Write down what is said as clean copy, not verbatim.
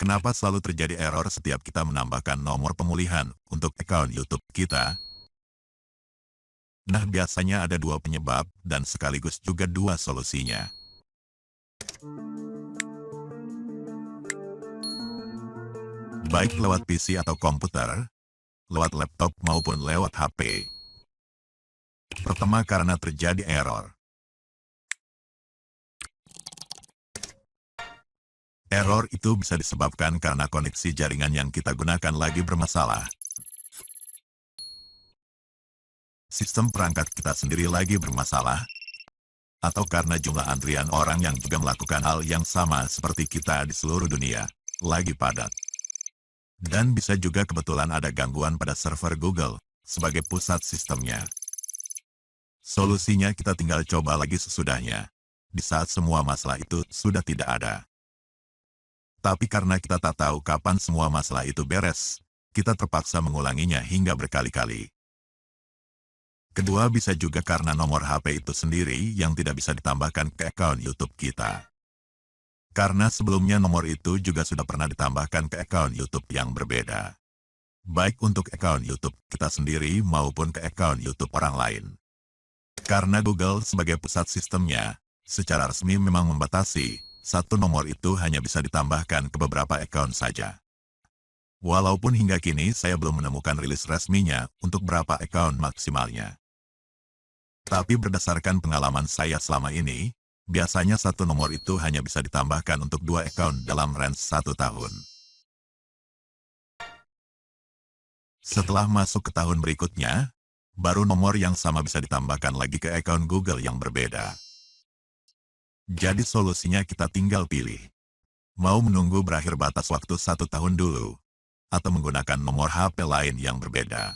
Kenapa selalu terjadi error setiap kita menambahkan nomor pemulihan untuk akun YouTube kita? Nah, biasanya ada dua penyebab dan sekaligus juga dua solusinya. Baik lewat PC atau komputer, lewat laptop maupun lewat HP. Pertama, karena terjadi error. Error itu bisa disebabkan karena koneksi jaringan yang kita gunakan lagi bermasalah. Sistem perangkat kita sendiri lagi bermasalah, atau karena jumlah antrian orang yang juga melakukan hal yang sama seperti kita di seluruh dunia, lagi padat. Dan bisa juga kebetulan ada gangguan pada server Google sebagai pusat sistemnya. Solusinya kita tinggal coba lagi sesudahnya, di saat semua masalah itu sudah tidak ada. Tapi karena kita tak tahu kapan semua masalah itu beres, kita terpaksa mengulanginya hingga berkali-kali. Kedua, bisa juga karena nomor HP itu sendiri yang tidak bisa ditambahkan ke akun YouTube kita. Karena sebelumnya nomor itu juga sudah pernah ditambahkan ke akun YouTube yang berbeda. Baik untuk akun YouTube kita sendiri maupun ke akun YouTube orang lain. Karena Google sebagai pusat sistemnya, secara resmi memang membatasi, satu nomor itu hanya bisa ditambahkan ke beberapa akun saja. Walaupun hingga kini saya belum menemukan rilis resminya untuk berapa akun maksimalnya. Tapi berdasarkan pengalaman saya selama ini, biasanya satu nomor itu hanya bisa ditambahkan untuk 2 akun dalam range 1 tahun. Setelah masuk ke tahun berikutnya, baru nomor yang sama bisa ditambahkan lagi ke akun Google yang berbeda. Jadi solusinya kita tinggal pilih. Mau menunggu berakhir batas waktu 1 tahun dulu, atau menggunakan nomor HP lain yang berbeda.